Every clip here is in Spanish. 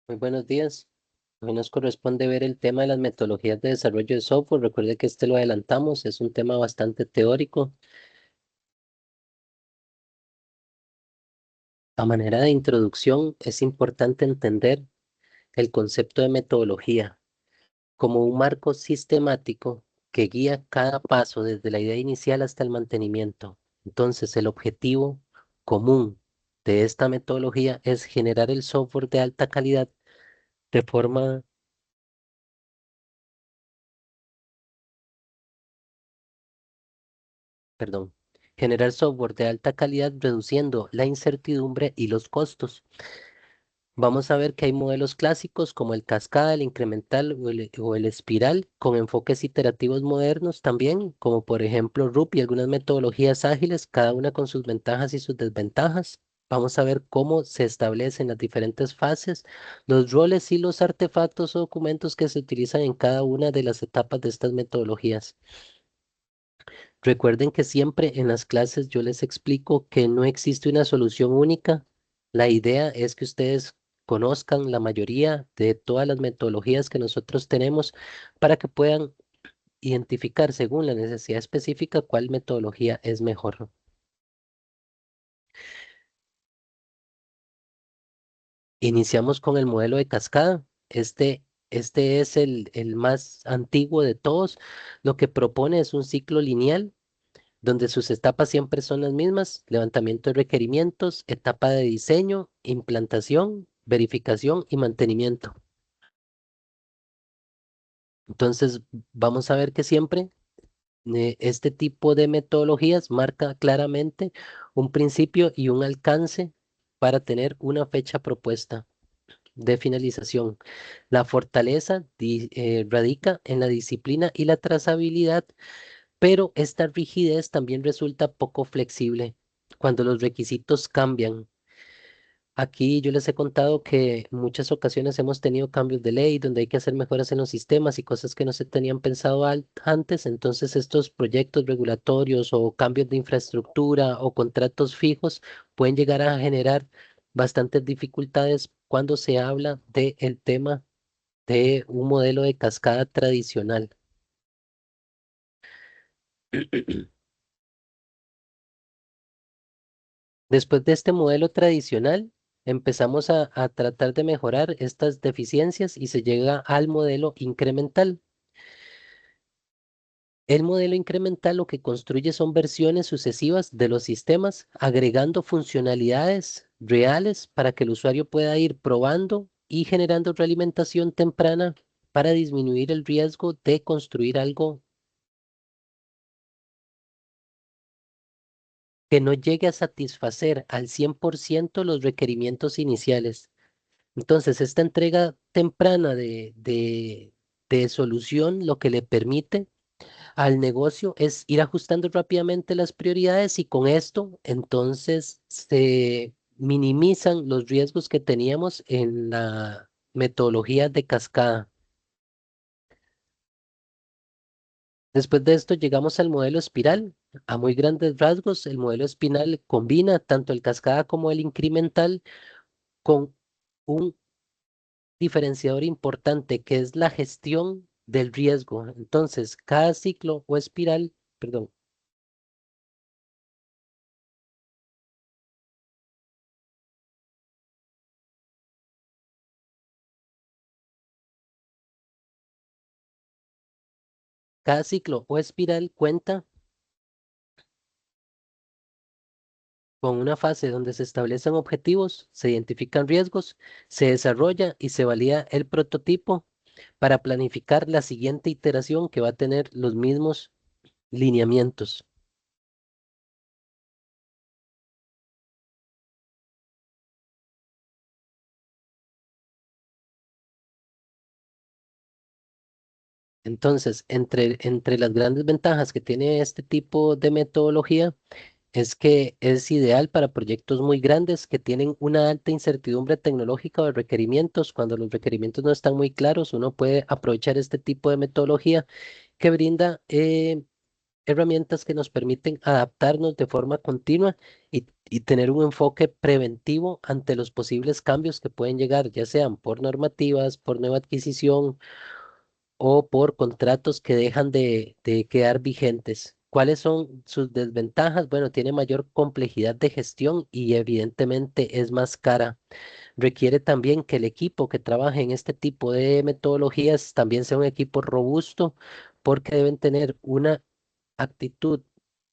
Muy buenos días. Hoy nos corresponde ver el tema de las metodologías de desarrollo de software. Recuerde que este lo adelantamos, es un tema bastante teórico. A manera de introducción, es importante entender el concepto de metodología como un marco sistemático que guía cada paso desde la idea inicial hasta el mantenimiento. Entonces, el objetivo común de esta metodología es generar el software de alta calidad de forma perdón, generar software de alta calidad reduciendo la incertidumbre y los costos. Vamos a ver que hay modelos clásicos como el cascada, el incremental o el espiral, con enfoques iterativos modernos también, como por ejemplo RUP y algunas metodologías ágiles, cada una con sus ventajas y sus desventajas. Vamos a ver cómo se establecen las diferentes fases, los roles y los artefactos o documentos que se utilizan en cada una de las etapas de estas metodologías. Recuerden que siempre en las clases yo les explico que no existe una solución única. La idea es que ustedes conozcan la mayoría de todas las metodologías que nosotros tenemos para que puedan identificar según la necesidad específica cuál metodología es mejor. Iniciamos con el modelo de cascada. Este es el más antiguo de todos. Lo que propone es un ciclo lineal donde sus etapas siempre son las mismas: levantamiento de requerimientos, etapa de diseño, implantación, verificación y mantenimiento. Entonces, vamos a ver que siempre este tipo de metodologías marca claramente un principio y un alcance para tener una fecha propuesta de finalización. La fortaleza radica en la disciplina y la trazabilidad, pero esta rigidez también resulta poco flexible cuando los requisitos cambian. Aquí yo les he contado que en muchas ocasiones hemos tenido cambios de ley donde hay que hacer mejoras en los sistemas y cosas que no se tenían pensado antes. Entonces estos proyectos regulatorios o cambios de infraestructura o contratos fijos pueden llegar a generar bastantes dificultades cuando se habla del tema de un modelo de cascada tradicional. Después de este modelo tradicional, empezamos a tratar de mejorar estas deficiencias y se llega al modelo incremental. El modelo incremental lo que construye son versiones sucesivas de los sistemas, agregando funcionalidades reales para que el usuario pueda ir probando y generando realimentación temprana para disminuir el riesgo de construir algo que no llegue a satisfacer al 100% los requerimientos iniciales. Entonces, esta entrega temprana de solución lo que le permite al negocio es ir ajustando rápidamente las prioridades y con esto entonces se minimizan los riesgos que teníamos en la metodología de cascada. Después de esto llegamos al modelo espiral. A muy grandes rasgos, el modelo espiral combina tanto el cascada como el incremental con un diferenciador importante que es la gestión del riesgo. Entonces, cada ciclo o espiral, perdón, cada ciclo o espiral cuenta con una fase donde se establecen objetivos, se identifican riesgos, se desarrolla y se valida el prototipo para planificar la siguiente iteración que va a tener los mismos lineamientos. Entonces, entre las grandes ventajas que tiene este tipo de metodología es que es ideal para proyectos muy grandes que tienen una alta incertidumbre tecnológica o de requerimientos. Cuando los requerimientos no están muy claros, uno puede aprovechar este tipo de metodología que brinda herramientas que nos permiten adaptarnos de forma continua y y tener un enfoque preventivo ante los posibles cambios que pueden llegar, ya sean por normativas, por nueva adquisición o por contratos que dejan de quedar vigentes. ¿Cuáles son sus desventajas? Bueno, tiene mayor complejidad de gestión y evidentemente es más cara. Requiere también que el equipo que trabaje en este tipo de metodologías también sea un equipo robusto porque deben tener una actitud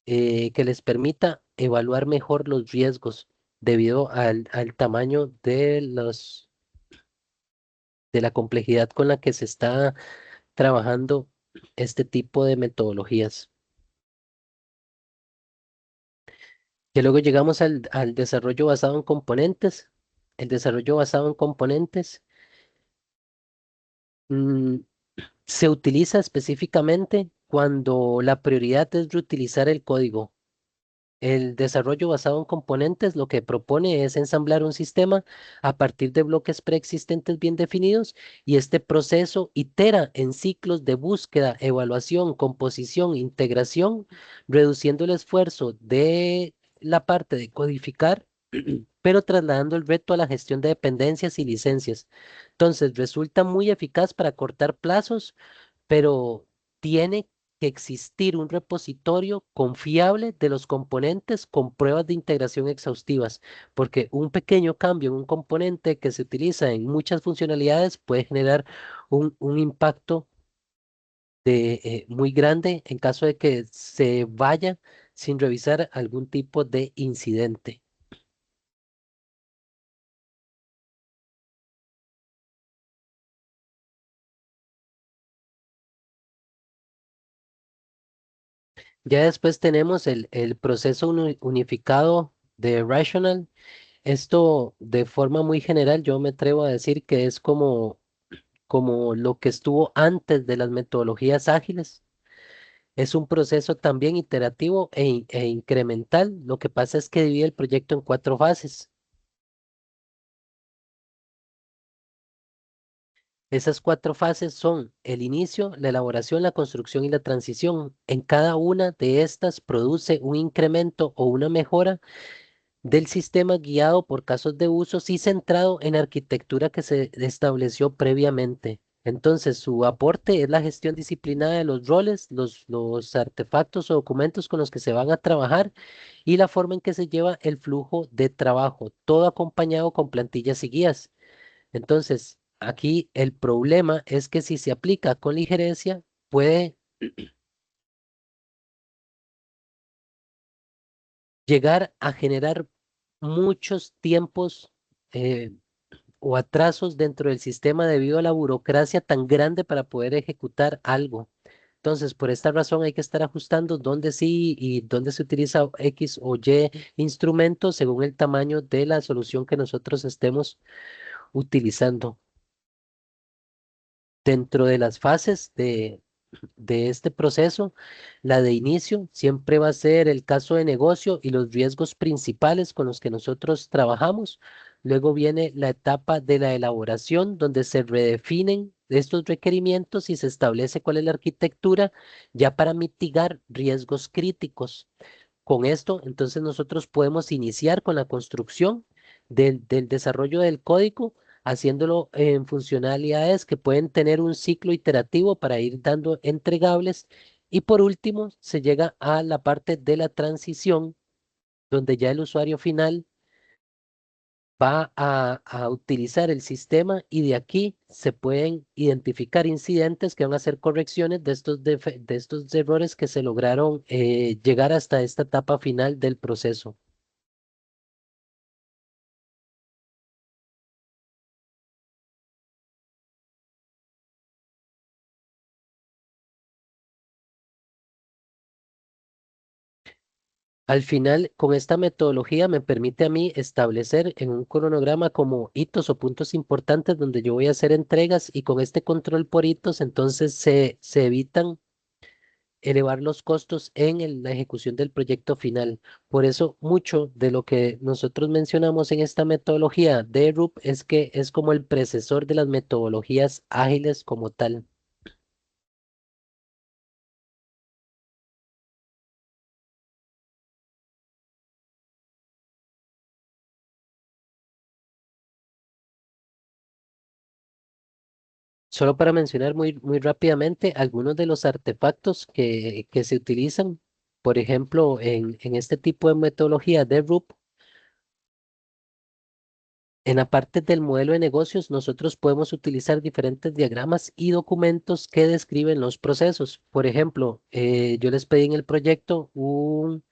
que les permita evaluar mejor los riesgos debido al tamaño de la complejidad con la que se está trabajando este tipo de metodologías. Y luego llegamos al desarrollo basado en componentes. El desarrollo basado en componentes mm, se utiliza específicamente cuando la prioridad es reutilizar el código. El desarrollo basado en componentes lo que propone es ensamblar un sistema a partir de bloques preexistentes bien definidos y este proceso itera en ciclos de búsqueda, evaluación, composición, integración, reduciendo el esfuerzo de la parte de codificar, pero trasladando el reto a la gestión de dependencias y licencias. Entonces, resulta muy eficaz para cortar plazos, pero tiene que existir un repositorio confiable de los componentes con pruebas de integración exhaustivas, porque un pequeño cambio en un componente que se utiliza en muchas funcionalidades puede generar un impacto muy grande en caso de que se vaya sin revisar algún tipo de incidente. Ya después tenemos el proceso unificado de Rational. Esto de forma muy general, yo me atrevo a decir que es como lo que estuvo antes de las metodologías ágiles. Es un proceso también iterativo e incremental. Lo que pasa es que divide el proyecto en cuatro fases. Esas cuatro fases son el inicio, la elaboración, la construcción y la transición. En cada una de estas produce un incremento o una mejora del sistema guiado por casos de uso y centrado en arquitectura que se estableció previamente. Entonces, su aporte es la gestión disciplinada de los roles, los artefactos o documentos con los que se van a trabajar y la forma en que se lleva el flujo de trabajo, todo acompañado con plantillas y guías. Entonces, aquí el problema es que si se aplica con ligerencia, puede llegar a generar muchos tiempos eh, o atrasos dentro del sistema debido a la burocracia tan grande para poder ejecutar algo. Entonces, por esta razón hay que estar ajustando dónde sí y dónde se utiliza X o Y instrumento según el tamaño de la solución que nosotros estemos utilizando. Dentro de las fases de este proceso, la de inicio siempre va a ser el caso de negocio y los riesgos principales con los que nosotros trabajamos. Luego viene la etapa de la elaboración, donde se redefinen estos requerimientos y se establece cuál es la arquitectura ya para mitigar riesgos críticos. Con esto, entonces nosotros podemos iniciar con la construcción del desarrollo del código, haciéndolo en funcionalidades que pueden tener un ciclo iterativo para ir dando entregables. Y por último, se llega a la parte de la transición, donde ya el usuario final va a utilizar el sistema y de aquí se pueden identificar incidentes que van a hacer correcciones de estos errores que se lograron llegar hasta esta etapa final del proceso. Al final, con esta metodología me permite a mí establecer en un cronograma como hitos o puntos importantes donde yo voy a hacer entregas y con este control por hitos, entonces se evitan elevar los costos en la ejecución del proyecto final. Por eso, mucho de lo que nosotros mencionamos en esta metodología de RUP es que es como el precesor de las metodologías ágiles como tal. Solo para mencionar muy rápidamente algunos de los artefactos que se utilizan, por ejemplo, en este tipo de metodología de RUP, en la parte del modelo de negocios, nosotros podemos utilizar diferentes diagramas y documentos que describen los procesos. Por ejemplo, yo les pedí en el proyecto un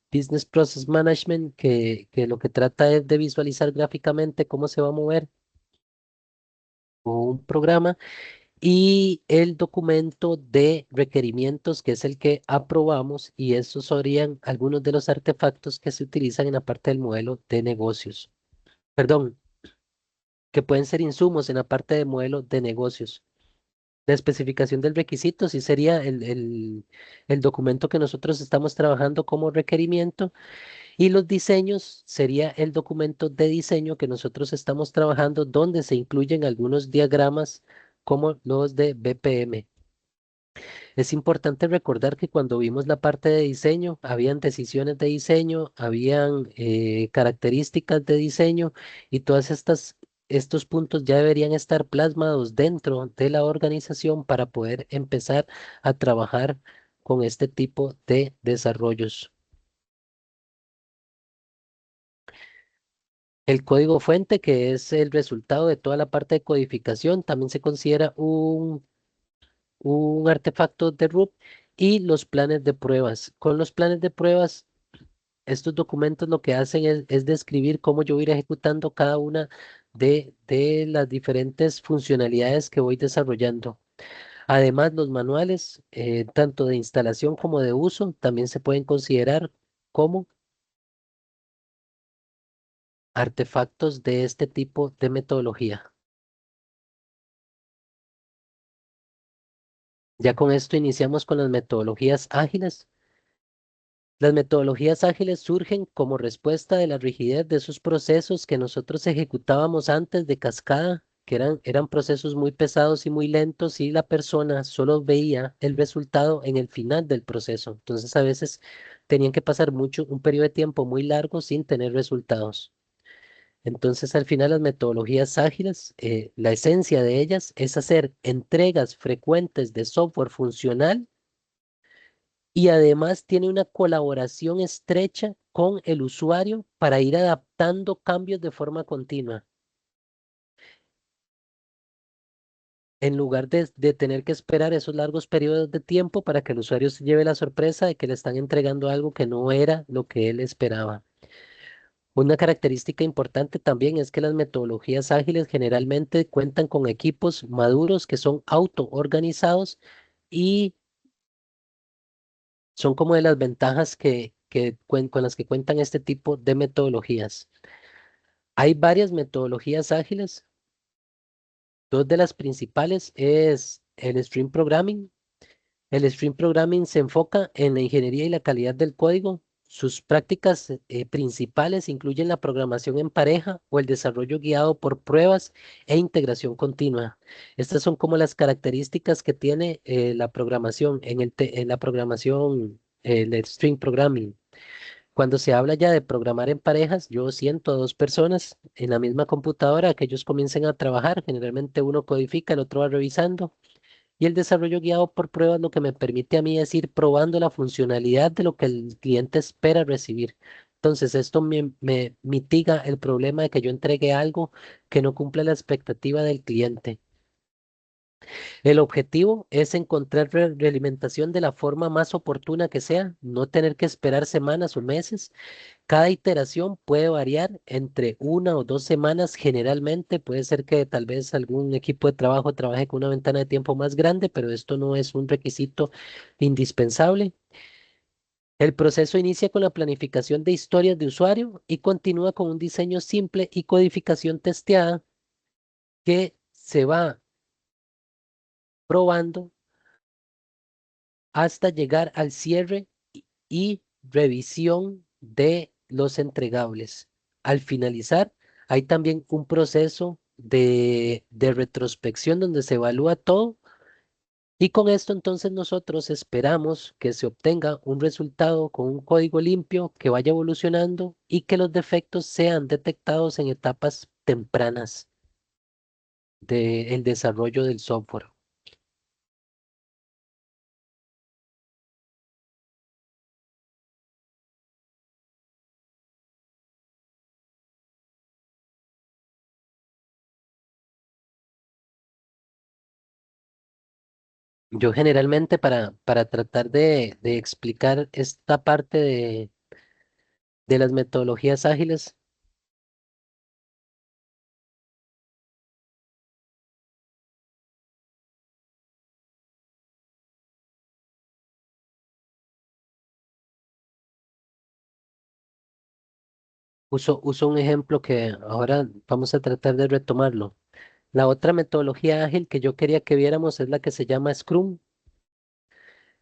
Business Process Management que lo que trata es de visualizar gráficamente cómo se va a mover un programa y el documento de requerimientos, que es el que aprobamos, y esos serían algunos de los artefactos que se utilizan en la parte del modelo de negocios. Perdón, que pueden ser insumos en la parte del modelo de negocios. La especificación del requisito sí sería el documento que nosotros estamos trabajando como requerimiento y los diseños sería el documento de diseño que nosotros estamos trabajando donde se incluyen algunos diagramas como los de BPM. Es importante recordar que cuando vimos la parte de diseño, habían decisiones de diseño, habían características de diseño y estos puntos ya deberían estar plasmados dentro de la organización para poder empezar a trabajar con este tipo de desarrollos. El código fuente, que es el resultado de toda la parte de codificación, también se considera un artefacto de RUP y los planes de pruebas. Con los planes de pruebas, estos documentos lo que hacen es describir cómo yo voy a ir ejecutando cada una de las diferentes funcionalidades que voy desarrollando. Además, los manuales, tanto de instalación como de uso, también se pueden considerar como artefactos de este tipo de metodología. Ya con esto iniciamos con las metodologías ágiles. Las metodologías ágiles surgen como respuesta de la rigidez de esos procesos que nosotros ejecutábamos antes de cascada, que eran procesos muy pesados y muy lentos y la persona solo veía el resultado en el final del proceso. Entonces a veces tenían que pasar un periodo de tiempo muy largo sin tener resultados. Entonces al final las metodologías ágiles, la esencia de ellas es hacer entregas frecuentes de software funcional y además tiene una colaboración estrecha con el usuario para ir adaptando cambios de forma continua, en lugar de tener que esperar esos largos periodos de tiempo para que el usuario se lleve la sorpresa de que le están entregando algo que no era lo que él esperaba. Una característica importante también es que las metodologías ágiles generalmente cuentan con equipos maduros que son autoorganizados y son como de las ventajas con las que cuentan este tipo de metodologías. Hay varias metodologías ágiles. Dos de las principales es el Stream Programming. El Stream Programming se enfoca en la ingeniería y la calidad del código. Sus prácticas principales incluyen la programación en pareja o el desarrollo guiado por pruebas e integración continua. Estas son como las características que tiene la programación en la programación, el Stream Programming. Cuando se habla ya de programar en parejas, yo siento a dos personas en la misma computadora que ellos comiencen a trabajar. Generalmente uno codifica, el otro va revisando. Y el desarrollo guiado por pruebas lo que me permite a mí es ir probando la funcionalidad de lo que el cliente espera recibir. Entonces, esto me mitiga el problema de que yo entregue algo que no cumple la expectativa del cliente. El objetivo es encontrar realimentación de la forma más oportuna que sea, no tener que esperar semanas o meses. Cada iteración puede variar entre 1 o 2 semanas, generalmente puede ser que tal vez algún equipo de trabajo trabaje con una ventana de tiempo más grande, pero esto no es un requisito indispensable. El proceso inicia con la planificación de historias de usuario y continúa con un diseño simple y codificación testeada que se va probando hasta llegar al cierre y revisión de los entregables. Al finalizar, hay también un proceso de retrospección donde se evalúa todo y con esto entonces nosotros esperamos que se obtenga un resultado con un código limpio que vaya evolucionando y que los defectos sean detectados en etapas tempranas del desarrollo del software. Yo generalmente para tratar de explicar esta parte de las metodologías ágiles, uso un ejemplo que ahora vamos a tratar de retomarlo. La otra metodología ágil que yo quería que viéramos es la que se llama Scrum.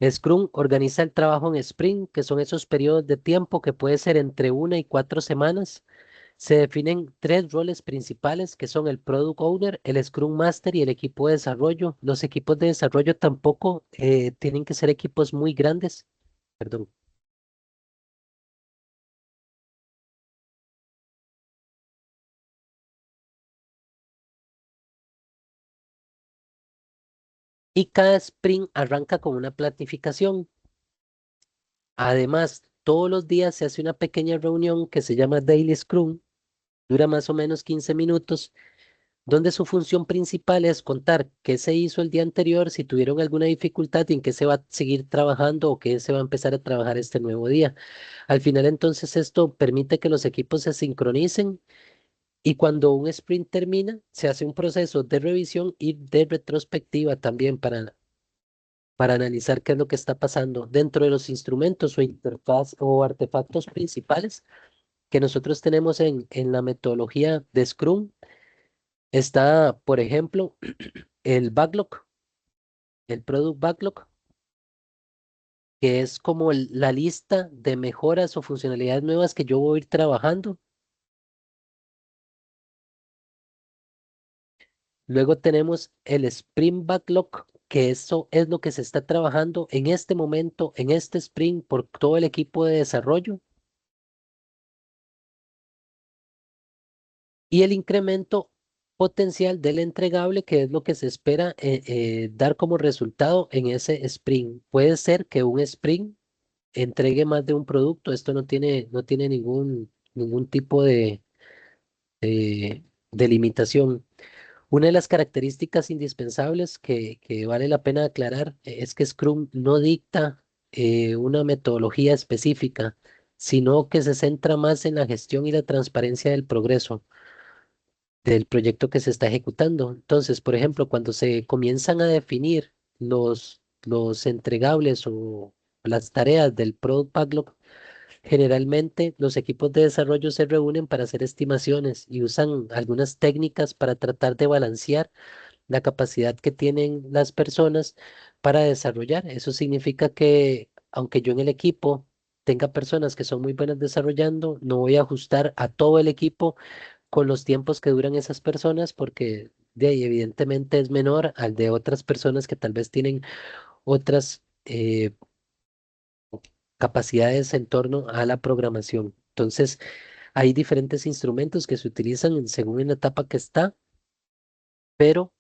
Scrum organiza el trabajo en sprint, que son esos periodos de tiempo que puede ser entre 1 y 4 semanas. Se definen tres roles principales que son el Product Owner, el Scrum Master y el equipo de desarrollo. Los equipos de desarrollo tampoco tienen que ser equipos muy grandes. Perdón. Y cada sprint arranca con una planificación. Además, todos los días se hace una pequeña reunión que se llama Daily Scrum, dura más o menos 15 minutos, donde su función principal es contar qué se hizo el día anterior, si tuvieron alguna dificultad y en qué se va a seguir trabajando o qué se va a empezar a trabajar este nuevo día. Al final, entonces, esto permite que los equipos se sincronicen y cuando un sprint termina, se hace un proceso de revisión y de retrospectiva también para analizar qué es lo que está pasando dentro de los instrumentos o interfaz o artefactos principales que nosotros tenemos en la metodología de Scrum. Está, por ejemplo, el backlog, el product backlog, que es como la lista de mejoras o funcionalidades nuevas que yo voy a ir trabajando. Luego tenemos el sprint backlog, que eso es lo que se está trabajando en este momento, en este sprint, por todo el equipo de desarrollo. Y el incremento potencial del entregable, que es lo que se espera dar como resultado en ese sprint. Puede ser que un sprint entregue más de un producto, esto no tiene ningún tipo de, de limitación. Una de las características indispensables que vale la pena aclarar es que Scrum no dicta una metodología específica, sino que se centra más en la gestión y la transparencia del progreso del proyecto que se está ejecutando. Entonces, por ejemplo, cuando se comienzan a definir los entregables o las tareas del Product Backlog, generalmente los equipos de desarrollo se reúnen para hacer estimaciones y usan algunas técnicas para tratar de balancear la capacidad que tienen las personas para desarrollar. Eso significa que aunque yo en el equipo tenga personas que son muy buenas desarrollando, no voy a ajustar a todo el equipo con los tiempos que duran esas personas porque de ahí evidentemente es menor al de otras personas que tal vez tienen otras capacidades en torno a la programación. Entonces, hay diferentes instrumentos que se utilizan según en la etapa que está, pero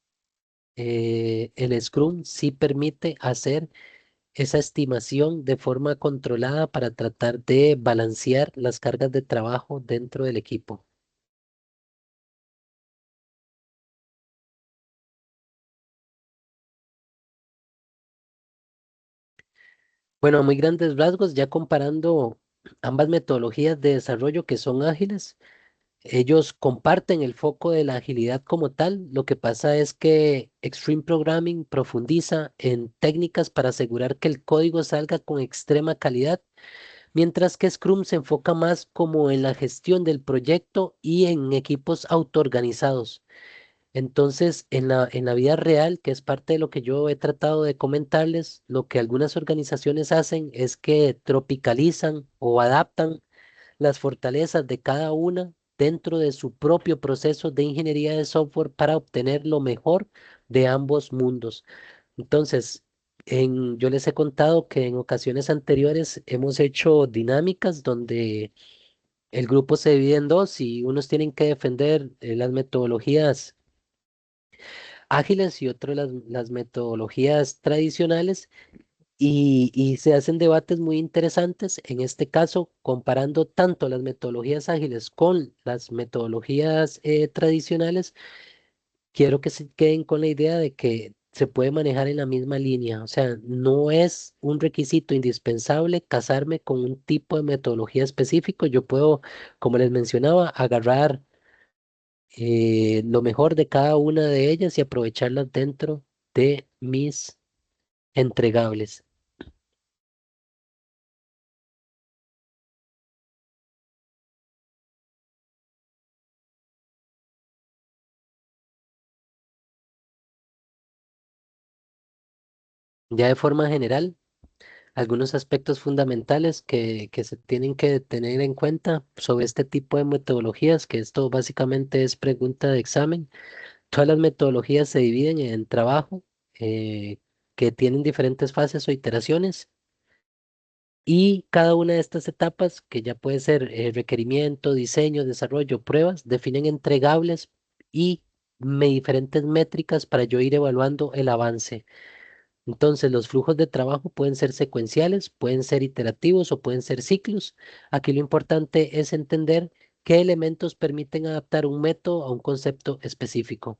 el Scrum sí permite hacer esa estimación de forma controlada para tratar de balancear las cargas de trabajo dentro del equipo. Bueno, a muy grandes rasgos, ya comparando ambas metodologías de desarrollo que son ágiles, ellos comparten el foco de la agilidad como tal. Lo que pasa es que Extreme Programming profundiza en técnicas para asegurar que el código salga con extrema calidad, mientras que Scrum se enfoca más como en la gestión del proyecto y en equipos autoorganizados. Entonces, en la vida real, que es parte de lo que yo he tratado de comentarles, lo que algunas organizaciones hacen es que tropicalizan o adaptan las fortalezas de cada una dentro de su propio proceso de ingeniería de software para obtener lo mejor de ambos mundos. Entonces, yo les he contado que en ocasiones anteriores hemos hecho dinámicas donde el grupo se divide en dos y unos tienen que defender las metodologías ágiles y otro las metodologías tradicionales y se hacen debates muy interesantes, en este caso comparando tanto las metodologías ágiles con las metodologías tradicionales. Quiero que se queden con la idea de que se puede manejar en la misma línea, o sea, no es un requisito indispensable casarme con un tipo de metodología específico. Yo puedo, como les mencionaba, agarrar lo mejor de cada una de ellas y aprovecharlas dentro de mis entregables. Ya de forma general, algunos aspectos fundamentales que se tienen que tener en cuenta sobre este tipo de metodologías, que esto básicamente es pregunta de examen. Todas las metodologías se dividen en trabajo, que tienen diferentes fases o iteraciones, y cada una de estas etapas, que ya puede ser requerimiento, diseño, desarrollo, pruebas, definen entregables y diferentes métricas para yo ir evaluando el avance. Entonces, los flujos de trabajo pueden ser secuenciales, pueden ser iterativos o pueden ser ciclos. Aquí lo importante es entender qué elementos permiten adaptar un método a un concepto específico.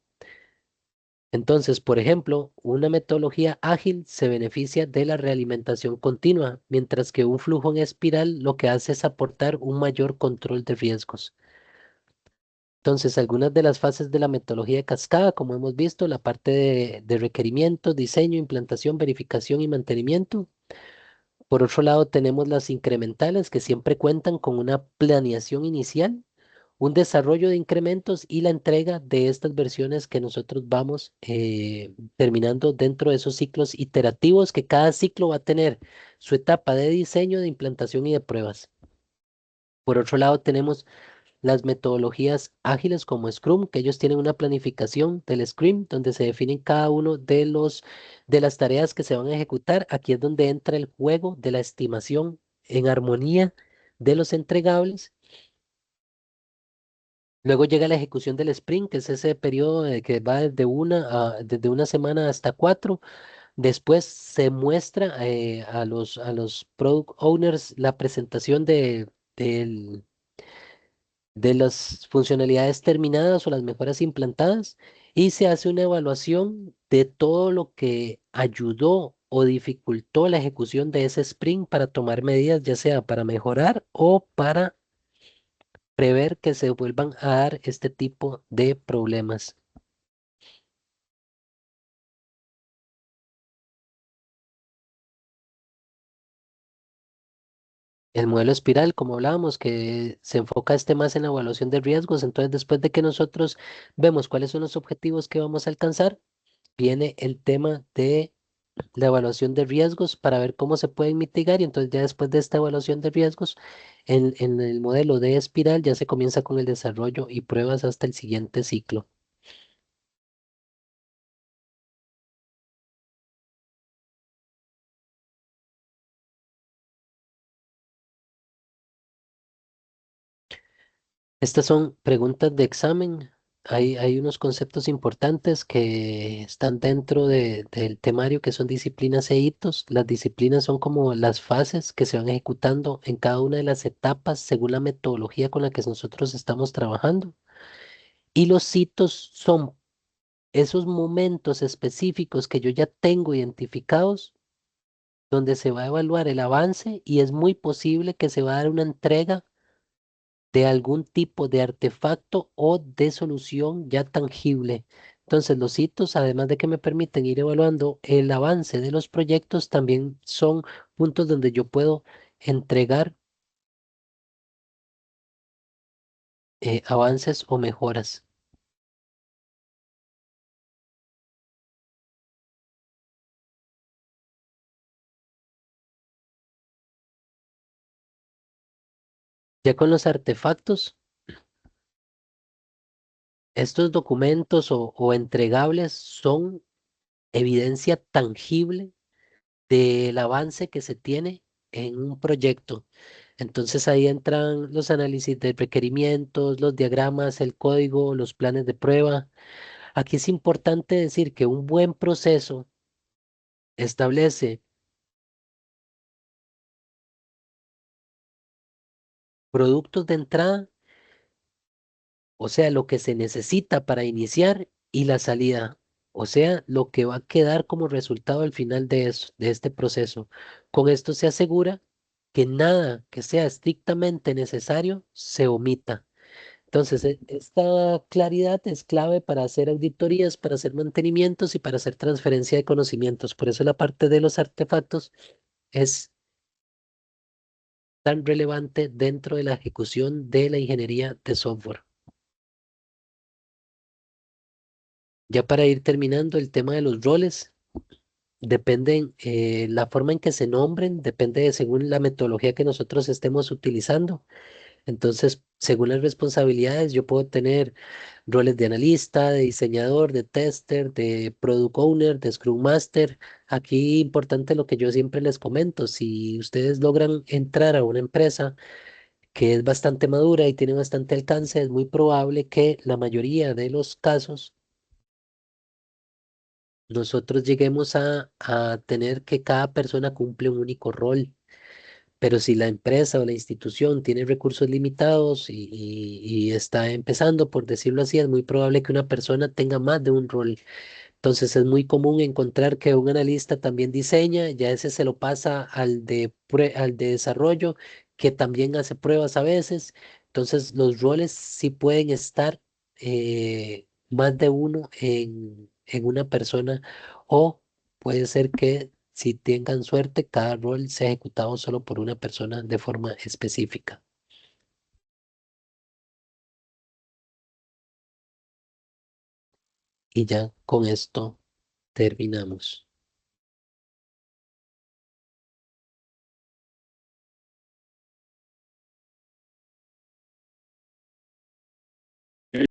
Entonces, por ejemplo, una metodología ágil se beneficia de la realimentación continua, mientras que un flujo en espiral lo que hace es aportar un mayor control de riesgos. Entonces, algunas de las fases de la metodología de cascada, como hemos visto, la parte de requerimientos, diseño, implantación, verificación y mantenimiento. Por otro lado, tenemos las incrementales, que siempre cuentan con una planeación inicial, un desarrollo de incrementos y la entrega de estas versiones que nosotros vamos terminando dentro de esos ciclos iterativos, que cada ciclo va a tener su etapa de diseño, de implantación y de pruebas. Por otro lado, tenemos las metodologías ágiles como Scrum, que ellos tienen una planificación del Scrum donde se definen cada uno de de las tareas que se van a ejecutar. Aquí es donde entra el juego de la estimación en armonía de los entregables. Luego llega la ejecución del sprint, que es ese periodo que va desde una semana hasta cuatro. Después se muestra a los product owners la presentación del de las funcionalidades terminadas o las mejoras implantadas, y se hace una evaluación de todo lo que ayudó o dificultó la ejecución de ese sprint para tomar medidas, ya sea para mejorar o para prever que se vuelvan a dar este tipo de problemas. El modelo espiral, como hablábamos, que se enfoca más en la evaluación de riesgos. Entonces, después de que nosotros vemos cuáles son los objetivos que vamos a alcanzar, viene el tema de la evaluación de riesgos para ver cómo se pueden mitigar, y entonces ya después de esta evaluación de riesgos, en el modelo de espiral ya se comienza con el desarrollo y pruebas hasta el siguiente ciclo. Estas son preguntas de examen. Hay unos conceptos importantes que están dentro del temario, que son disciplinas e hitos. Las disciplinas son como las fases que se van ejecutando en cada una de las etapas según la metodología con la que nosotros estamos trabajando. Y los hitos son esos momentos específicos que yo ya tengo identificados, donde se va a evaluar el avance y es muy posible que se va a dar una entrega de algún tipo de artefacto o de solución ya tangible. Entonces, los hitos, además de que me permiten ir evaluando el avance de los proyectos, también son puntos donde yo puedo entregar avances o mejoras. Ya con los artefactos, estos documentos o entregables son evidencia tangible del avance que se tiene en un proyecto. Entonces ahí entran los análisis de requerimientos, los diagramas, el código, los planes de prueba. Aquí es importante decir que un buen proceso establece productos de entrada, o sea, lo que se necesita para iniciar y la salida, o sea, lo que va a quedar como resultado al final de eso, de este proceso. Con esto se asegura que nada que sea estrictamente necesario se omita. Entonces, esta claridad es clave para hacer auditorías, para hacer mantenimientos y para hacer transferencia de conocimientos. Por eso la parte de los artefactos es tan relevante dentro de la ejecución de la ingeniería de software. Ya para ir terminando el tema de los roles, dependen, la forma en que se nombren, depende de según la metodología que nosotros estemos utilizando. Entonces, según las responsabilidades, yo puedo tener roles de analista, de diseñador, de tester, de product owner, de scrum master. Aquí importante lo que yo siempre les comento, si ustedes logran entrar a una empresa que es bastante madura y tiene bastante alcance, es muy probable que la mayoría de los casos nosotros lleguemos a tener que cada persona cumple un único rol. Pero si la empresa o la institución tiene recursos limitados y está empezando, por decirlo así, es muy probable que una persona tenga más de un rol. Entonces es muy común encontrar que un analista también diseña, ya ese se lo pasa al de desarrollo, que también hace pruebas a veces. Entonces los roles sí pueden estar más de uno en una persona, o puede ser que si tengan suerte, cada rol sea ejecutado solo por una persona de forma específica. Y ya con esto terminamos.